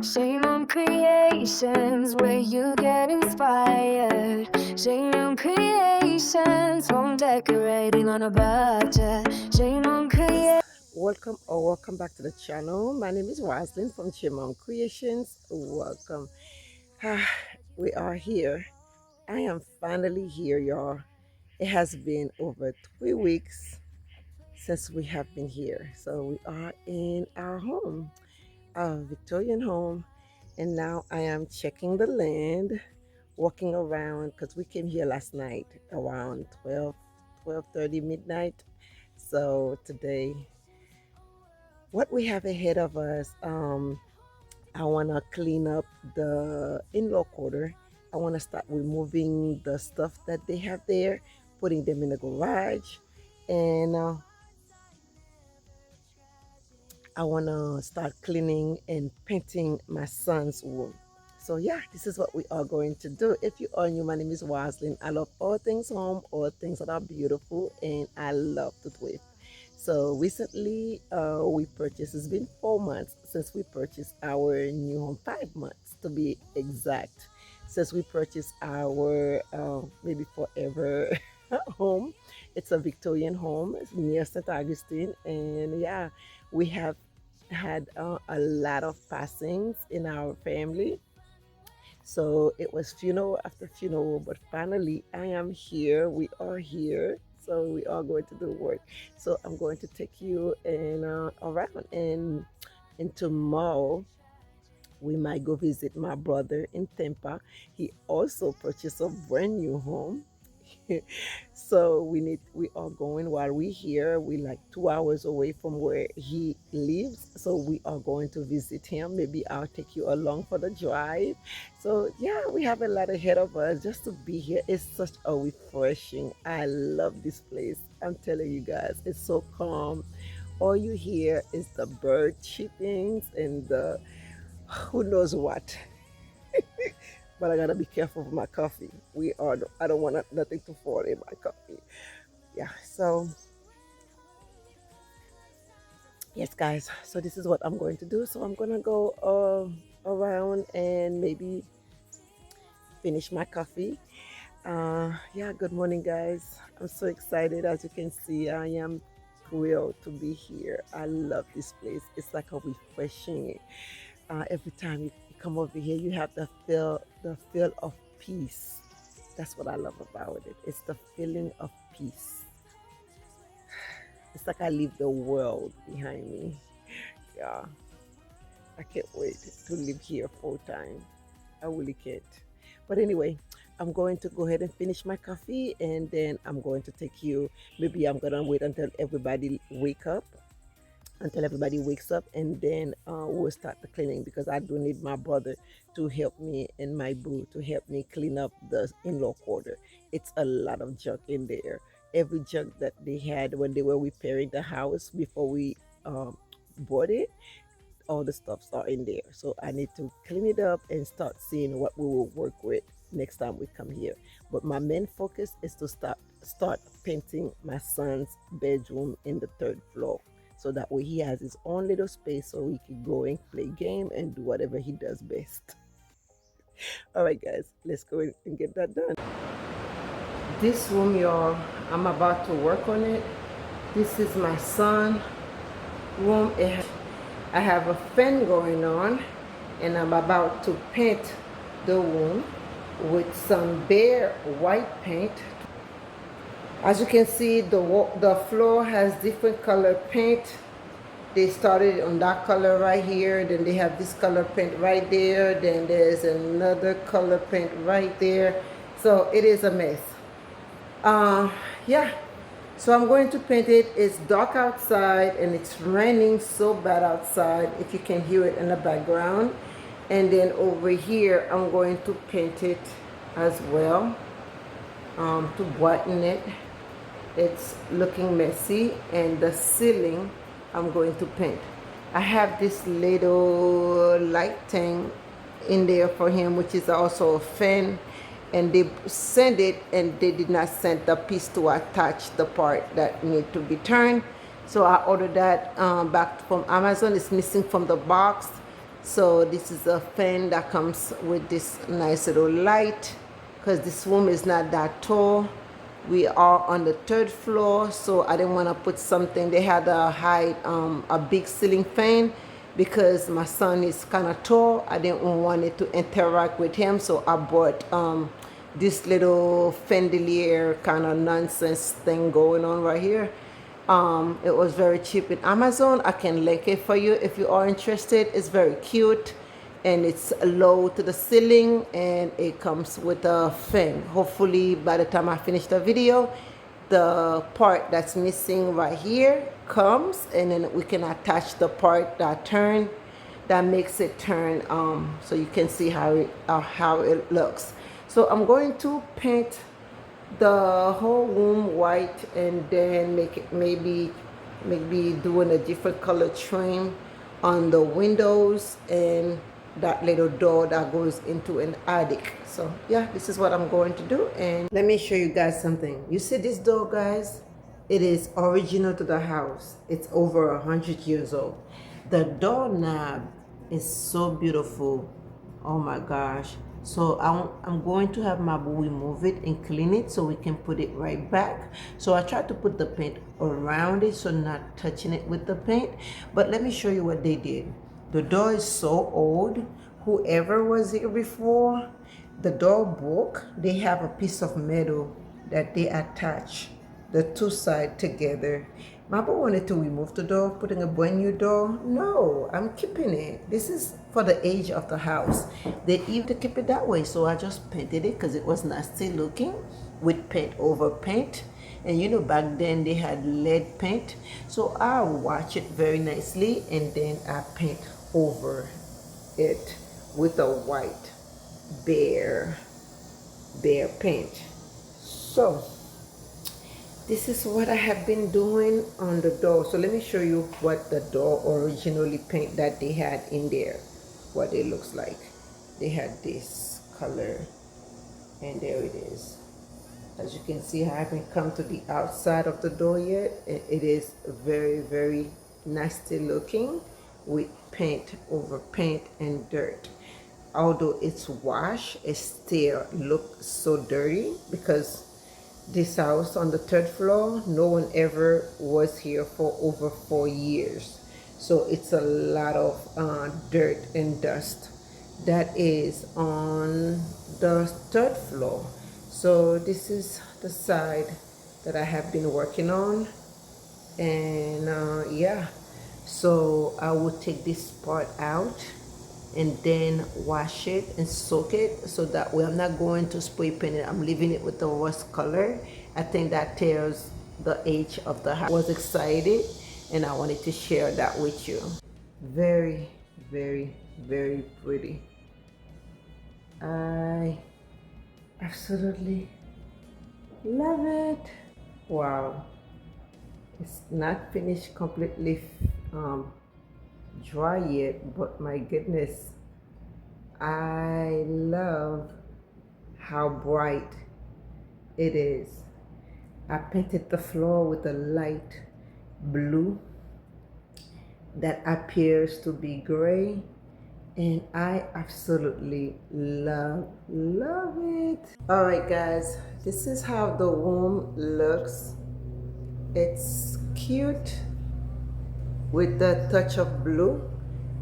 Shame on creations where you get inspired. Shame on creations, home decorating on a budget. Shame on creations. Welcome back to the channel. My name is Roslyn from Shimon Creations. Welcome. We are here. I am finally here, y'all. It has been over 3 weeks since we have been here. So we are in our home, our Victorian home. And now I am checking the land, walking around because we came here last night around 12:30 midnight. So today, what we have ahead of us, I want to clean up the in-law quarter. I want to start removing the stuff that they have there, putting them in the garage, and I want to start cleaning and painting my son's room. So yeah, this is what we are going to do. If you are new, my name is Roslyn. I love all things home, all things that are beautiful, and I love to thrift. So recently we purchased, it's been 4 months since we purchased our new home, 5 months to be exact, since we purchased our maybe forever home. It's a Victorian home. It's near St. Augustine. And yeah, we have had a lot of passings in our family. So it was funeral after funeral, but finally I am here. We are here. So we are going to do work. So I'm going to take you and around, and tomorrow we might go visit my brother in Tampa. He also purchased a brand new home. So we are going while we here. We like 2 hours away from where he lives. So we are going to visit him. Maybe I'll take you along for the drive. So yeah, we have a lot ahead of us. Just to be here is such a refreshing. I love this place. I'm telling you guys, it's so calm. All you hear is the bird chirpings and the who knows what. But I gotta be careful with my coffee. I don't want nothing to fall in my coffee. Yeah, so yes, guys. So this is what I'm going to do. So I'm gonna go around and maybe finish my coffee. Yeah, good morning, guys. I'm so excited. As you can see, I am thrilled to be here. I love this place. It's like a refreshing. Every time you come over here, you have the feel of peace. That's what I love about it. It's the feeling of peace. It's like I leave the world behind me. Yeah, I can't wait to live here full time. I really can't. But anyway, I'm going to go ahead and finish my coffee, and then I'm going to take you. Maybe I'm gonna wait until everybody wakes up, and then we'll start the cleaning, because I do need my brother to help me and my boo to help me clean up the in-law quarter. It's a lot of junk in there. Every junk that they had when they were repairing the house before we bought it, all the stuffs are in there. So I need to clean it up and start seeing what we will work with next time we come here. But my main focus is to start painting my son's bedroom in the third floor, so that way he has his own little space so he can go and play game and do whatever he does best. All right, guys, let's go and get that done. This room, y'all, I'm about to work on it. This is my son room. I have a fan going on, and I'm about to paint the room with some bare white paint. As you can see, the floor has different color paint. They started on that color right here, then they have this color paint right there, then there's another color paint right there. So it is a mess. Yeah, so I'm going to paint it. It's dark outside and it's raining so bad outside, if you can hear it in the background. And then over here I'm going to paint it as well, to brighten it. It's looking messy. And the ceiling I'm going to paint. I have this little light thing in there for him, which is also a fan, and they sent it and they did not send the piece to attach the part that need to be turned. So I ordered that back from Amazon. It's missing from the box, So this is a fan that comes with this nice little light, because this room is not that tall. We are on the 3rd floor, so I didn't want to put something. They had a big ceiling fan, because my son is kind of tall. I didn't want it to interact with him, so I bought this little fendelier kind of nonsense thing going on right here. It was very cheap in Amazon. I can link it for you if you are interested. It's very cute, and it's low to the ceiling, and it comes with a fan. Hopefully by the time I finish the video, the part that's missing right here comes, and then we can attach the part that makes it turn, so you can see how it looks. So I'm going to paint the whole room white, and then make it maybe doing a different color trim on the windows and that little door that goes into an attic. So yeah, this is what I'm going to do. And let me show you guys something. You see this door, guys? It is original to the house. It's over 100 years old. The doorknob is so beautiful. Oh my gosh. So I'm going to have my boo remove it and clean it so we can put it right back. So I tried to put the paint around it, so not touching it with the paint. But let me show you what they did. The door is so old. Whoever was here before, the door broke. They have a piece of metal that they attach the two sides together. Mama wanted to remove the door, putting a brand new door. No, I'm keeping it. This is for the age of the house. They even to keep it that way, so I just painted it because it was nasty looking with paint over paint. And you know, back then they had lead paint, so I wash it very nicely, and then I paint over it with a white bare paint. So this is what I have been doing on the door. So let me show you what the door originally paint that they had in there, what it looks like. They had this color, and there it is. As you can see, I haven't come to the outside of the door yet. It is very, very nasty looking with paint over paint and dirt. Although it's washed, it still looks so dirty, because this house on the 3rd floor, no one ever was here for over 4 years. So it's a lot of dirt and dust that is on the 3rd floor. So this is the side that I have been working on. And yeah, so I will take this part out and then wash it and soak it, so that way I'm not going to spray paint it. I'm leaving it with the rust color. I think that tells the age of the house. I was excited, and I wanted to share that with you. Very, very, very pretty. I absolutely love it. Wow. It's not finished completely dry yet, but my goodness, I love how bright it is. I painted the floor with a light blue that appears to be gray, and I absolutely love it. All right guys, this is how the room looks. It's cute with the touch of blue.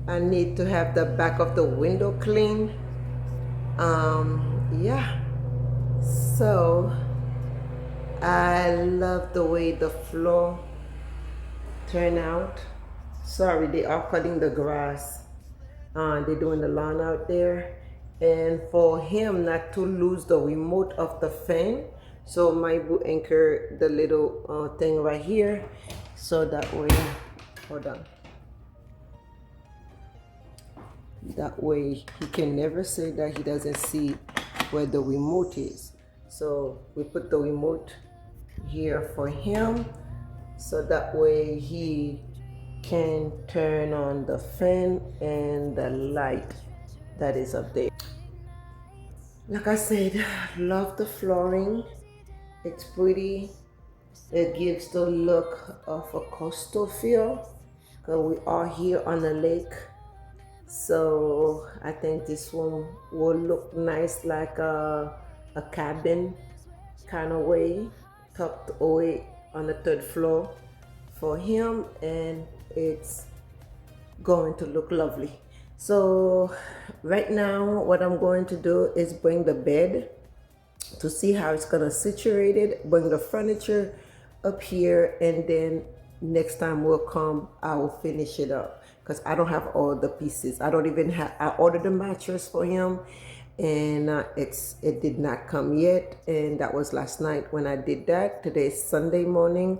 I need to have the back of the window clean. Yeah, so I love the way the floor turned out. Sorry, they are cutting the grass. They're doing the lawn out there. And for him not to lose the remote of the fan, so my boo anchored the little thing right here, so that way, hold on, that way he can never say that he doesn't see where the remote is. So we put the remote here for him, so that way he can turn on the fan and the light that is up there. Like I said, love the flooring. It's pretty. It gives the look of a coastal feel, because we are here on the lake. So I think this one will look nice like a cabin kind of way, tucked away on the third floor for him, and it's going to look lovely. So right now what I'm going to do is bring the bed to see how it's gonna situate it, bring the furniture up here, and then next time we'll come, I will finish it up because I don't have all the pieces. I don't even have, I ordered a mattress for him, and it did not come yet, and that was last night when I did that. Today is Sunday morning,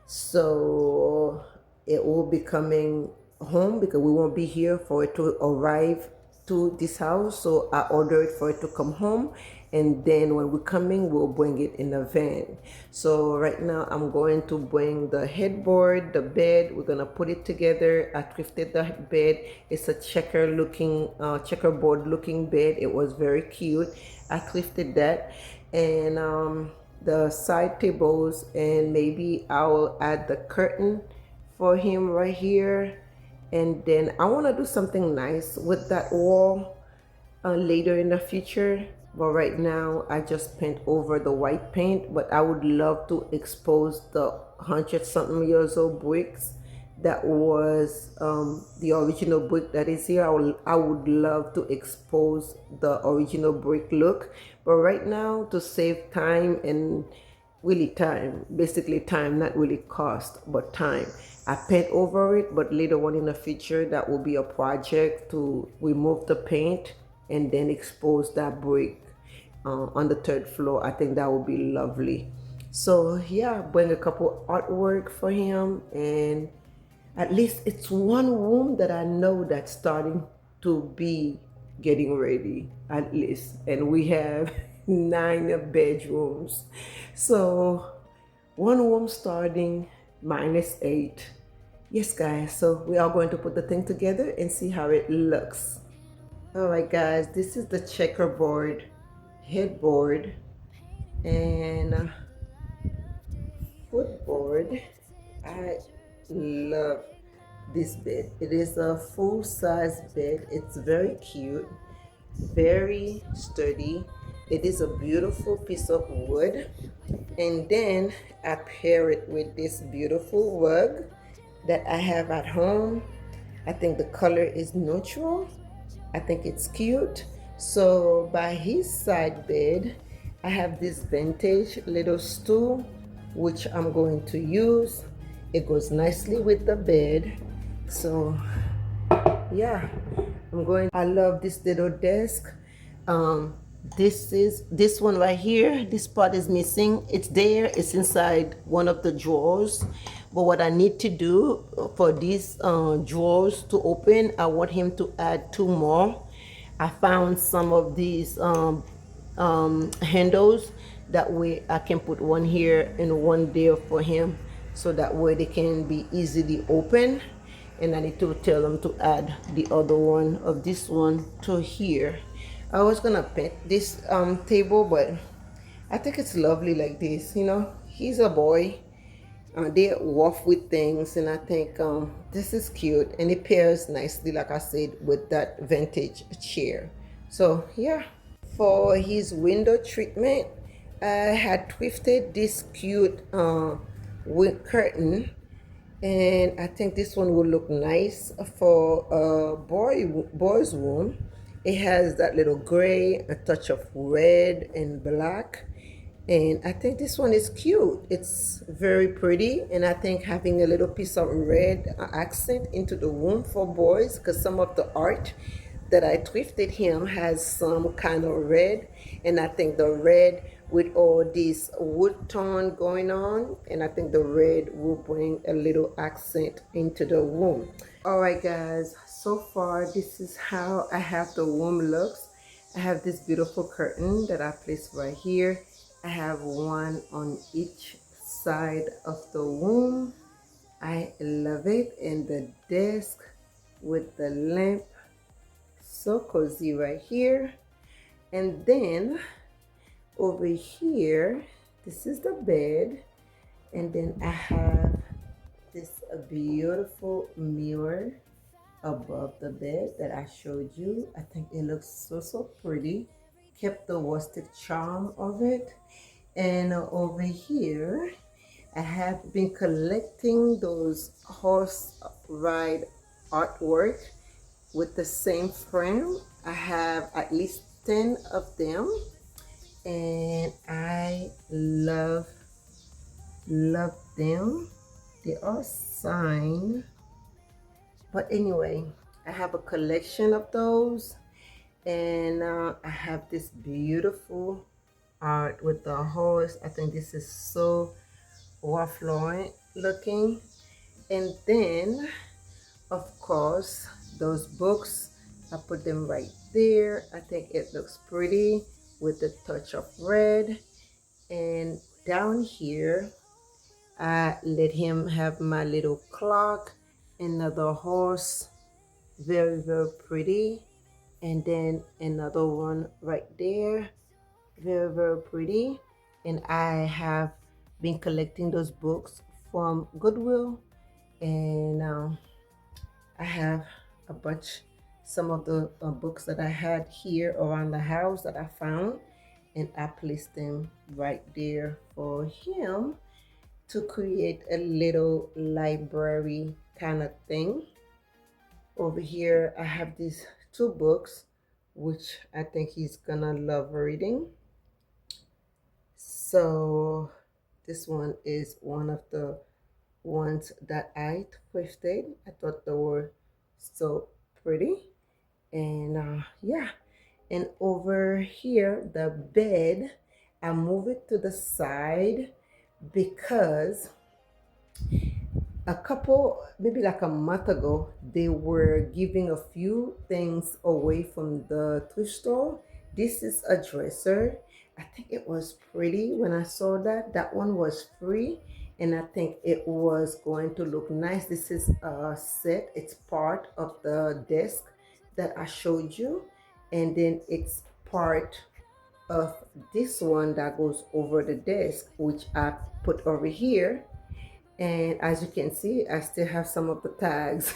so it will be coming home because we won't be here for it to arrive to this house. So I ordered for it to come home, and then when we're coming, we'll bring it in a van. So right now I'm going to bring the headboard, the bed. We're gonna put it together. I thrifted the bed. It's a checkerboard looking bed. It was very cute. I thrifted that, and the side tables, and maybe I'll add the curtain for him right here. And then I want to do something nice with that wall later in the future. But right now I just paint over the white paint, but I would love to expose the 100-something-years old bricks that was the original brick that is here. I would love to expose the original brick look, but right now, to save time and really time, basically time, not really cost, but time, I paint over it. But later on in the future, that will be a project to remove the paint and then expose that brick on the third floor. I think that would be lovely. So yeah, bring a couple artwork for him, and at least it's one room that I know that's starting to be getting ready, at least. And we have 9 bedrooms. So one room starting, -8. Yes, guys. So we are going to put the thing together and see how it looks. All right, guys. This is the checkerboard headboard and footboard. I love this bed. It is a full-size bed. It's very cute, very sturdy. It is a beautiful piece of wood. And then I pair it with this beautiful rug that I have at home. I think the color is neutral. I think it's cute. So by his side bed, I have this vintage little stool, which I'm going to use. It goes nicely with the bed. So yeah, I love this little desk. This one right here, this part is missing. It's there, it's inside one of the drawers. But what I need to do for these drawers to open, I want him to add 2 more. I found some of these handles. That way I can put one here and one there for him, so that way they can be easily open. And I need to tell them to add the other one of this one to here. I was gonna paint this table, but I think it's lovely like this. You know, he's a boy. They're rough with things, and I think this is cute, and it pairs nicely, like I said, with that vintage chair. So yeah, for his window treatment, I had thrifted this cute wood curtain, and I think this one will look nice for a boy's room. It has that little gray, a touch of red and black, and I think this one is cute. It's very pretty, and I think having a little piece of red accent into the room for boys, because some of the art that I thrifted him has some kind of red, and I think the red with all this wood tone going on, and I think the red will bring a little accent into the room. All right, guys, so far this is how I have the room looks. I have this beautiful curtain that I placed right here. I have one on each side of the room. I love it. And the desk with the lamp, so cozy right here. And then over here, this is the bed, and then I have this beautiful mirror above the bed that I showed you. I think it looks so pretty. Kept the rustic charm of it. And over here, I have been collecting those horse ride artwork with the same frame. I have at least 10 of them, and I love them. They are signed, but anyway, I have a collection of those, and I have this beautiful art with the horse. I think this is so Ralph Lauren looking. And then of course those books, I put them right there. I think it looks pretty with the touch of red. And down here I let him have my little clock, another horse, very pretty. And then another one right there, very pretty. And I have been collecting those books from Goodwill, and I have a bunch, some of the books that I had here around the house that I found, and I placed them right there for him to create a little library kind of thing. Over here I have these two books which I think he's gonna love reading. So this one is one of the ones that I thrifted. I thought they were so pretty. And yeah, and over here the bed, I move it to the side because a couple, maybe like a month ago, they were giving a few things away from the thrift store. This is a dresser. I think it was pretty when I saw that. That one was free, and I think it was going to look nice. This is a set. It's part of the desk that I showed you, and then it's part of this one that goes over the desk, which I put over here. And as you can see, I still have some of the tags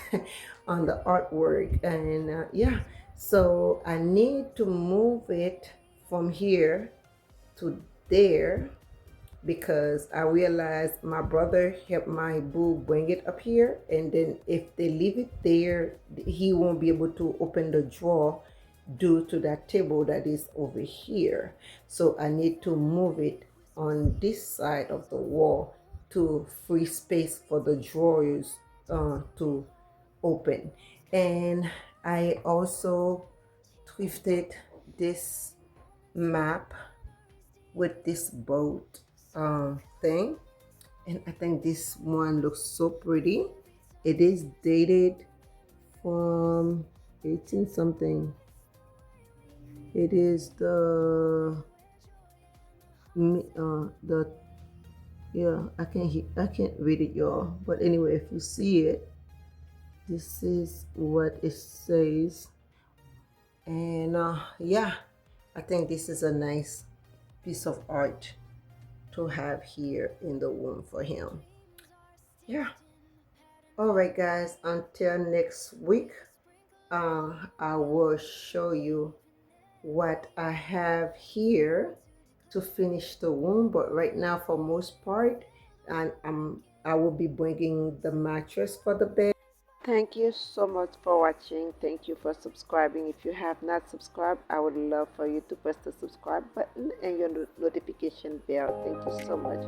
on the artwork. And yeah, so I need to move it from here to there because I realized my brother helped my boo bring it up here, and then if they leave it there, he won't be able to open the drawer due to that table that is over here. So I need to move it on this side of the wall to free space for the drawers to open. And I also thrifted this map with this boat thing, and I think this one looks so pretty. It is dated from 18 something. It is the yeah, I can't read it, y'all, but anyway, if you see it, this is what it says. And yeah, I think this is a nice piece of art to have here in the room for him. Yeah. All right, guys, until next week, I will show you what I have here to finish the room. But right now, for most part, and I will be bringing the mattress for the bed. Thank you so much for watching. Thank you for subscribing. If you have not subscribed, I would love for you to press the subscribe button and your notification bell. Thank you so much.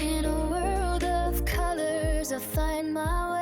In a world of colors, I find my way.